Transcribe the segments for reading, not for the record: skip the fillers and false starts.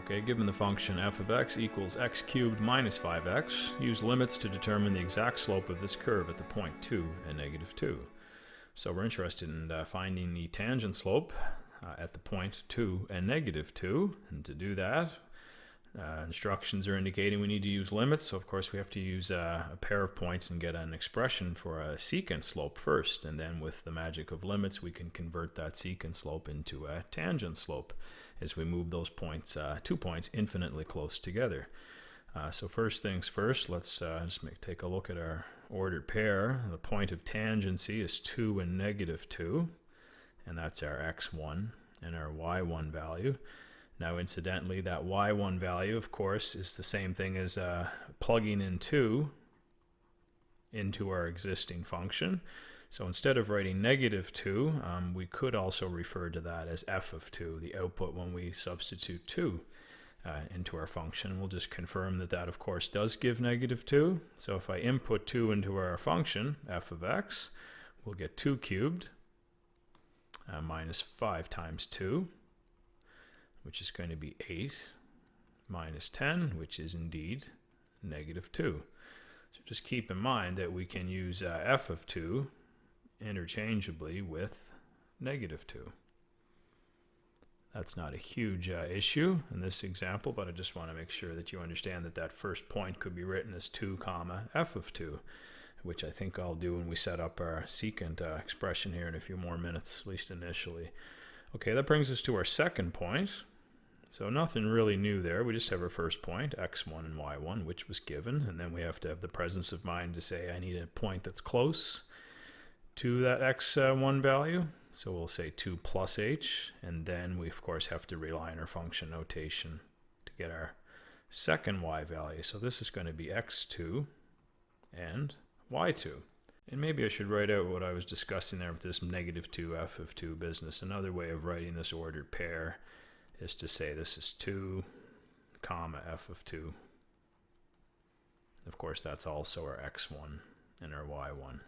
Okay, given the function f of x equals x cubed minus 5x, use limits to determine the exact slope of this curve at the point 2 and negative 2. So we're interested in finding the tangent slope at the point 2 and negative 2. And to do that, instructions are indicating we need to use limits. So of course we have to use a pair of points and get an expression for a secant slope first. And then with the magic of limits, we can convert that secant slope into a tangent slope as we move those points, 2 points, infinitely close together. So first things first, let's just take a look at our ordered pair. The point of tangency is 2 and negative 2, and that's our x1 and our y1 value. Now incidentally, that y1 value, of course, is the same thing as plugging in 2 into our existing function. So instead of writing negative 2, we could also refer to that as f of 2, the output when we substitute 2 into our function. We'll just confirm that that, of course, does give negative 2. So if I input 2 into our function, f of x, we'll get 2 cubed minus 5 times 2, which is going to be 8, minus 10, which is indeed negative 2. So just keep in mind that we can use f of 2 interchangeably with negative 2. That's not a huge issue in this example, but I just want to make sure that you understand that that first point could be written as 2 comma f of 2, which I think I'll do when we set up our secant expression here in a few more minutes, at least initially. Okay, that brings us to our second point. So nothing really new there. We just have our first point, x1 and y1, which was given, and then we have to have the presence of mind to say I need a point that's close to that x1 value. So we'll say 2 plus h, and then we of course have to rely on our function notation to get our second y value. So this is going to be x2 and y2. And maybe I should write out what I was discussing there with this negative 2 f of 2 business. Another way of writing this ordered pair is to say this is 2 comma f of 2. Of course that's also our x1 and our y1.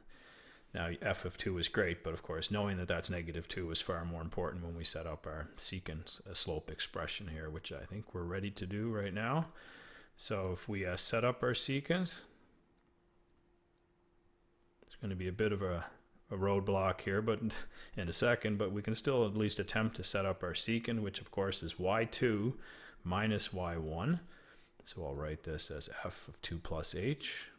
Now f of 2 is great, but of course knowing that that's negative 2 is far more important when we set up our secant slope expression here, which I think we're ready to do right now. So if we set up our secant, it's going to be a bit of a roadblock here but in a second, but we can still at least attempt to set up our secant, which of course is y2 minus y1. So I'll write this as f of 2 plus h.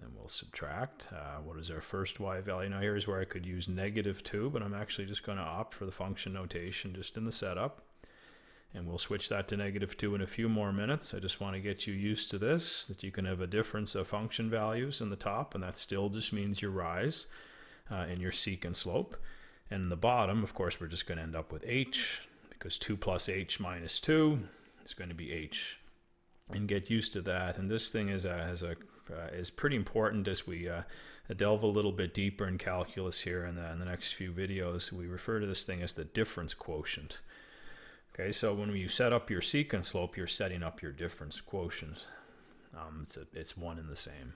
Then we'll subtract. What is our first y value? Now here's where I could use negative 2, but I'm actually just going to opt for the function notation just in the setup. And we'll switch that to negative 2 in a few more minutes. I just want to get you used to this, that you can have a difference of function values in the top, and that still just means your rise in your secant slope. And in the bottom, of course, we're just going to end up with h, because 2 plus h minus 2 is going to be h. And get used to that. And this thing is pretty important as we delve a little bit deeper in calculus here in the next few videos. We refer to this thing as the difference quotient. Okay, so when you set up your secant slope, you're setting up your difference quotient. It's one and the same.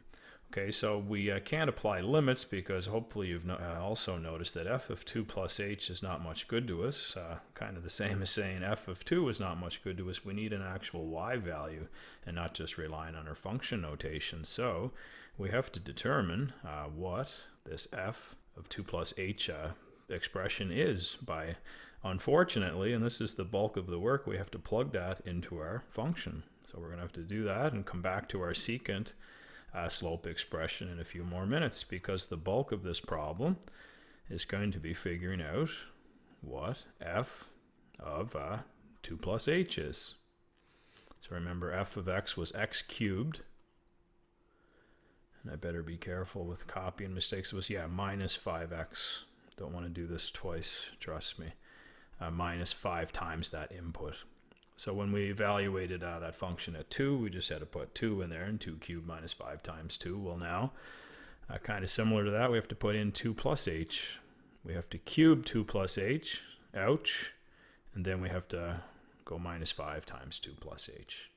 Okay, so we can't apply limits because hopefully you've also noticed that f of 2 plus h is not much good to us. Kind of the same as saying f of 2 is not much good to us. We need an actual y value and not just relying on our function notation. So we have to determine what this f of 2 plus h expression is by, unfortunately, and this is the bulk of the work, we have to plug that into our function. So we're going to have to do that and come back to our secant slope expression in a few more minutes, because the bulk of this problem is going to be figuring out what f of 2 plus h is. So remember, f of x was x cubed, and I better be careful with copying mistakes. It was, minus 5x. Don't want to do this twice, trust me. Minus 5 times that input. So when we evaluated that function at 2, we just had to put 2 in there, and 2 cubed minus 5 times 2. Well, now, kind of similar to that, we have to put in 2 plus h. We have to cube 2 plus h, ouch, and then we have to go minus 5 times 2 plus h.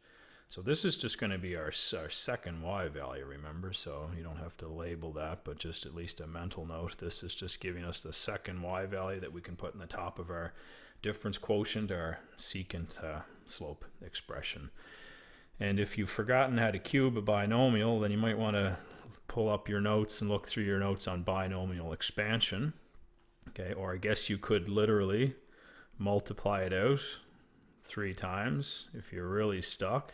So this is just going to be our second y value, remember, so you don't have to label that, but just at least a mental note. This is just giving us the second y value that we can put in the top of our difference quotient, our secant slope expression. And if you've forgotten how to cube a binomial, then you might want to pull up your notes and look through your notes on binomial expansion. Okay, or I guess you could literally multiply it out 3 times if you're really stuck.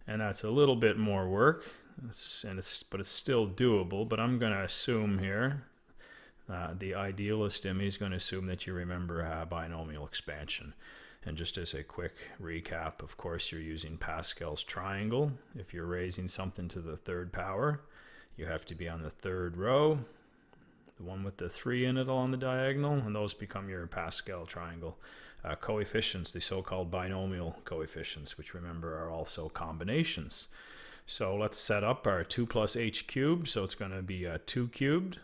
And that's a little bit more work, but it's still doable. But I'm going to assume here, the idealist in me is going to assume that you remember binomial expansion. And just as a quick recap, of course, you're using Pascal's triangle. If you're raising something to the 3rd power, you have to be on the 3rd row, the one with the 3 in it along the diagonal, and those become your Pascal triangle. Coefficients, the so-called binomial coefficients, which remember are also combinations. So let's set up our 2 plus h cubed, so it's going to be 2 cubed.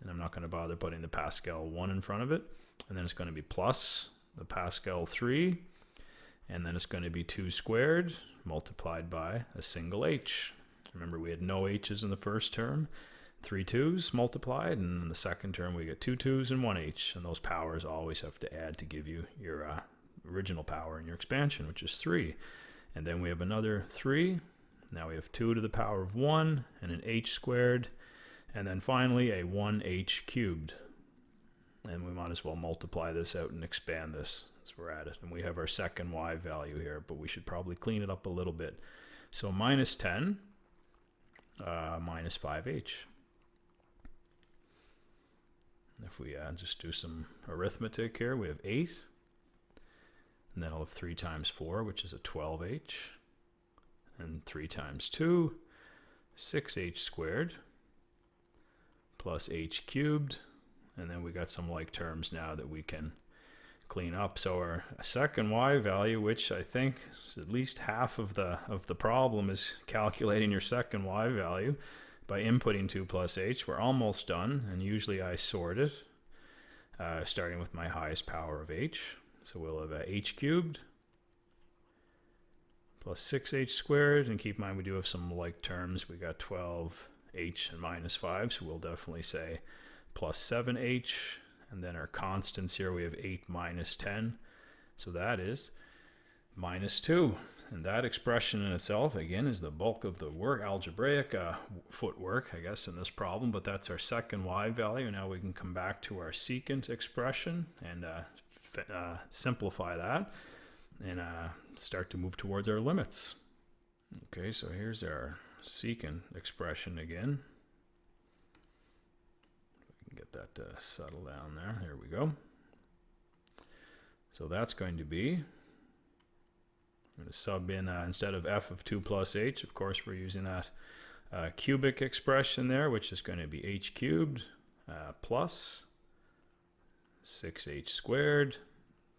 And I'm not going to bother putting the Pascal 1 in front of it. And then it's going to be plus the Pascal 3, and then it's going to be 2 squared multiplied by a single h. Remember, we had no h's in the first term, 3 2's multiplied, and in the second term we get 2 2's and 1 h, and those powers always have to add to give you your original power in your expansion, which is 3. And then we have another 3. Now we have 2 to the power of 1 and an h squared, and then finally a 1h cubed. And we might as well multiply this out and expand this as we're at it. And we have our second y value here, but we should probably clean it up a little bit. So minus 10 minus 5h. If we just do some arithmetic here, we have 8. And then I'll have 3 times 4, which is a 12h. And 3 times 2, 6h squared, plus h cubed. And then we got some like terms now that we can clean up. So our second y value, which I think is at least half of the problem, is calculating your second y value by inputting 2 plus h. We're almost done, and usually I sort it, starting with my highest power of h. So we'll have h cubed plus 6h squared, and keep in mind we do have some like terms. We got 12h and minus 5, so we'll definitely say plus 7h, and then our constants here, we have 8 minus 10, so that is minus 2. And that expression in itself, again, is the bulk of the work, algebraic footwork, I guess, in this problem, but that's our second y value. Now we can come back to our secant expression and simplify that and start to move towards our limits. Okay, so here's our secant expression again. Get that to settle down there. There we go. So that's going to be, I'm going to sub in, instead of f of 2 plus h, of course we're using that cubic expression there, which is going to be h cubed plus 6h squared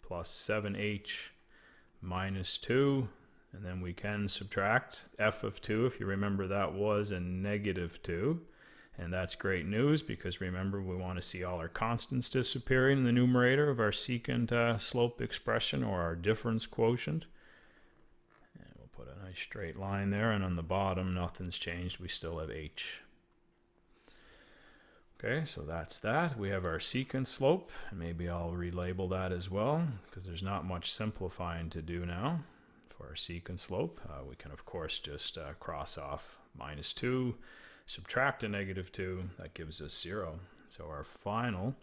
plus 7h minus 2. And then we can subtract f of 2, if you remember that was a negative 2. And that's great news, because remember, we want to see all our constants disappearing in the numerator of our secant slope expression, or our difference quotient. And we'll put a nice straight line there, and on the bottom nothing's changed, we still have h. Okay, so that's that. We have our secant slope, and maybe I'll relabel that as well, because there's not much simplifying to do now. For our secant slope, we can of course just cross off minus 2, subtract a negative 2, that gives us 0. So our final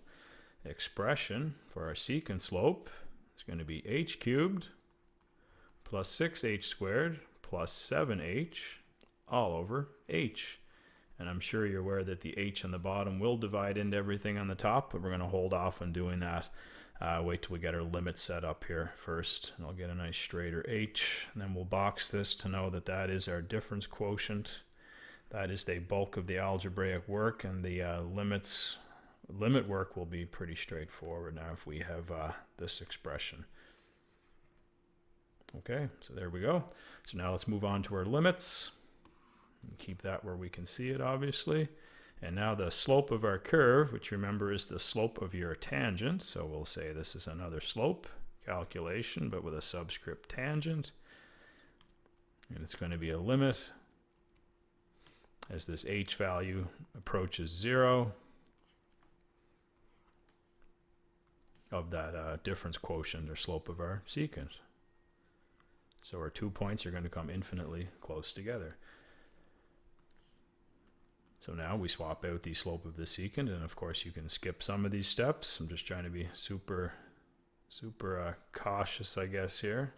expression for our secant slope is going to be h cubed plus 6h squared plus 7h all over h. And I'm sure you're aware that the h on the bottom will divide into everything on the top, but we're going to hold off on doing that. Wait till we get our limits set up here first, and I'll get a nice straighter h, and then we'll box this to know that that is our difference quotient. That is the bulk of the algebraic work, and the limit work will be pretty straightforward now if we have this expression. Okay, so there we go. So now let's move on to our limits. And keep that where we can see it, obviously. And now the slope of our curve, which remember is the slope of your tangent. So we'll say this is another slope calculation, but with a subscript tangent. And it's going to be a limit as this h value approaches 0 of that difference quotient or slope of our secant. So our 2 points are going to come infinitely close together. So now we swap out the slope of the secant, and of course you can skip some of these steps. I'm just trying to be super cautious, I guess, here.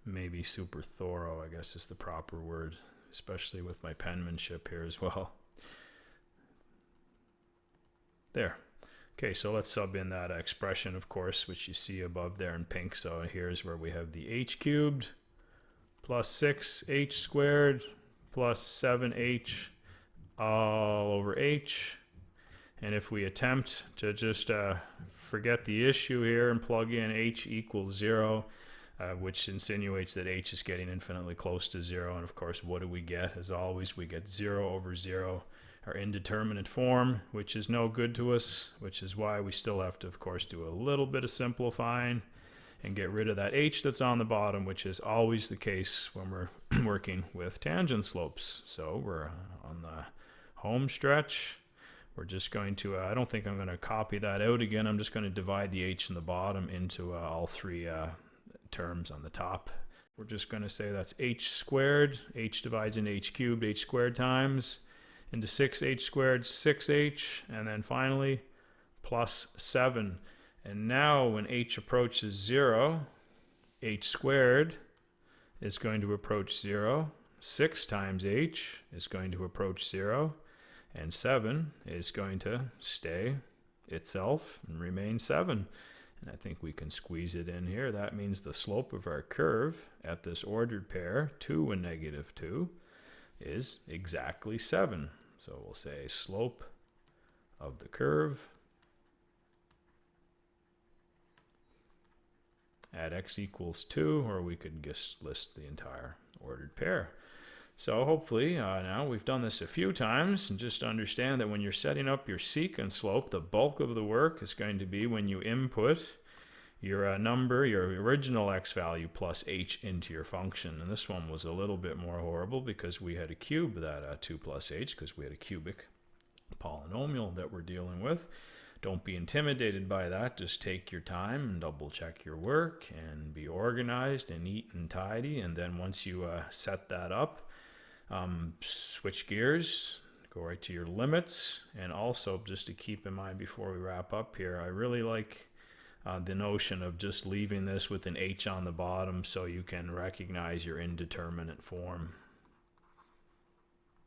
Maybe super thorough, I guess is the proper word, especially with my penmanship here as well. There. Okay, so let's sub in that expression, of course, which you see above there in pink. So here's where we have the h cubed plus 6h squared plus 7h all over h. And if we attempt to just forget the issue here and plug in h equals 0, which insinuates that h is getting infinitely close to 0. And of course, what do we get? As always, we get 0 over 0, our indeterminate form, which is no good to us, which is why we still have to, of course, do a little bit of simplifying and get rid of that h that's on the bottom, which is always the case when we're working with tangent slopes. So we're on the home stretch. We're just going to, I don't think I'm going to copy that out again. I'm just going to divide the h in the bottom into all three terms on the top. We're just going to say that's h squared. H divides into h cubed, h squared times into 6h squared, 6h, and then finally plus 7. And now when h approaches 0, h squared is going to approach 0. 6 times h is going to approach 0. And 7 is going to stay itself and remain 7. And I think we can squeeze it in here. That means the slope of our curve at this ordered pair, 2 and negative 2, is exactly 7. So we'll say slope of the curve at x equals 2, or we could just list the entire ordered pair. So hopefully now we've done this a few times, and just understand that when you're setting up your secant slope, the bulk of the work is going to be when you input your number, your original x value plus h into your function. And this one was a little bit more horrible because we had to cube that 2 plus h because we had a cubic polynomial that we're dealing with. Don't be intimidated by that. Just take your time and double check your work and be organized and neat and tidy. And then once you set that up, switch gears, go right to your limits. And also, just to keep in mind before we wrap up here, I really like the notion of just leaving this with an h on the bottom so you can recognize your indeterminate form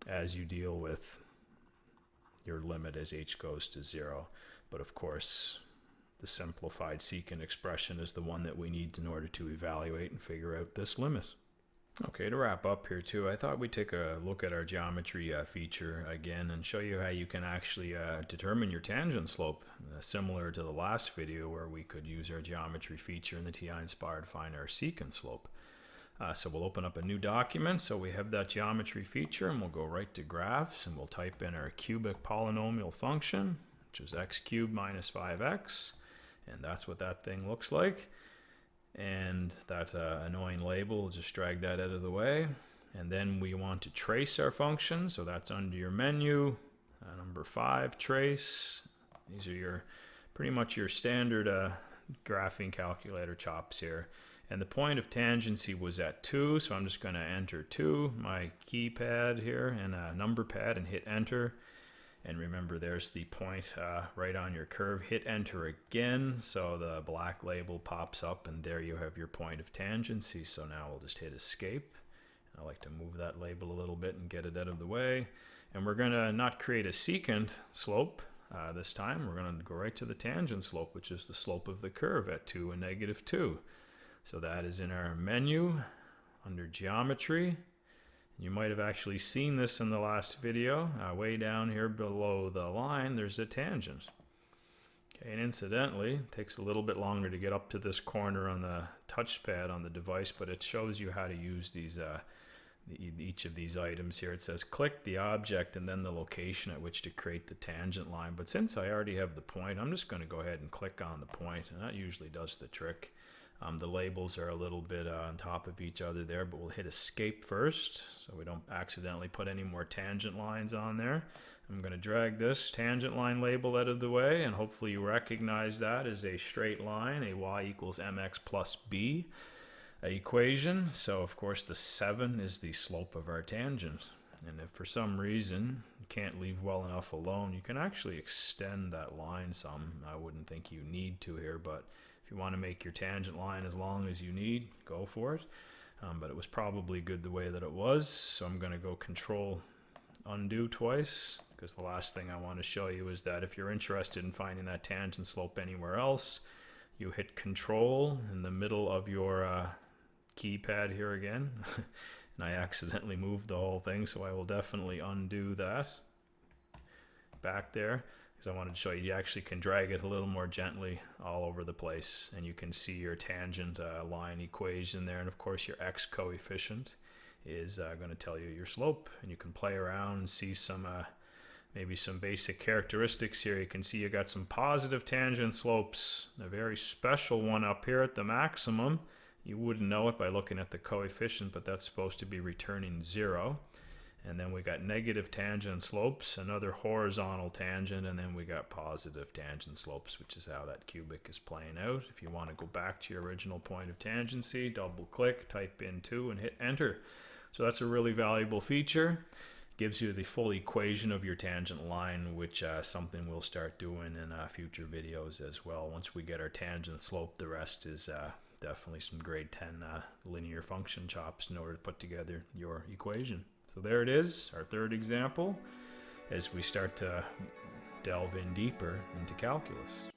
as you deal with your limit as h goes to 0. But of course, the simplified secant expression is the one that we need in order to evaluate and figure out this limit. Okay, to wrap up here too, I thought we'd take a look at our geometry feature again and show you how you can actually determine your tangent slope, similar to the last video where we could use our geometry feature in the TI-Nspire to find our secant slope. So we'll open up a new document. So we have that geometry feature, and we'll go right to graphs, and we'll type in our cubic polynomial function, which is x cubed minus 5x, and that's what that thing looks like. And that annoying label, we'll just drag that out of the way. And then we want to trace our function, so that's under your menu, number 5, trace. These are your pretty much your standard graphing calculator chops here. And the point of tangency was at 2, so I'm just going to enter 2, my keypad here, and a number pad, and hit enter. And remember, there's the point right on your curve. Hit enter again, so the black label pops up, and there you have your point of tangency. So now we'll just hit escape. I like to move that label a little bit and get it out of the way. And we're going to not create a secant slope this time. We're going to go right to the tangent slope, which is the slope of the curve at 2 and negative 2. So that is in our menu under geometry. You might have actually seen this in the last video. Way down here below the line, there's a tangent. Okay, and incidentally, it takes a little bit longer to get up to this corner on the touchpad on the device, but it shows you how to use these each of these items here. It says click the object and then the location at which to create the tangent line. But since I already have the point, I'm just going to go ahead and click on the point, and that usually does the trick. The labels are a little bit on top of each other there, but we'll hit escape first so we don't accidentally put any more tangent lines on there. I'm going to drag this tangent line label out of the way, and hopefully you recognize that as a straight line, a y equals mx plus b equation. So of course the 7 is the slope of our tangent. And if for some reason you can't leave well enough alone, you can actually extend that line some. I wouldn't think you need to here, but if you want to make your tangent line as long as you need, go for it. But it was probably good the way that it was, so I'm going to go Control undo twice, because the last thing I want to show you is that if you're interested in finding that tangent slope anywhere else, you hit Control in the middle of your keypad here again. And I accidentally moved the whole thing, so I will definitely undo that back there, because I wanted to show you actually can drag it a little more gently all over the place, and you can see your tangent line equation there, and of course your x coefficient is going to tell you your slope, and you can play around and see some maybe some basic characteristics here. You can see you got some positive tangent slopes, a very special one up here at the maximum. You wouldn't know it by looking at the coefficient, but that's supposed to be returning 0. And then we got negative tangent slopes, another horizontal tangent, and then we got positive tangent slopes, which is how that cubic is playing out. If you want to go back to your original point of tangency, double click, type in 2, and hit enter. So that's a really valuable feature. Gives you the full equation of your tangent line, which something we'll start doing in future videos as well. Once we get our tangent slope, the rest is definitely some grade 10 linear function chops in order to put together your equation. So there it is, our third example, as we start to delve in deeper into calculus.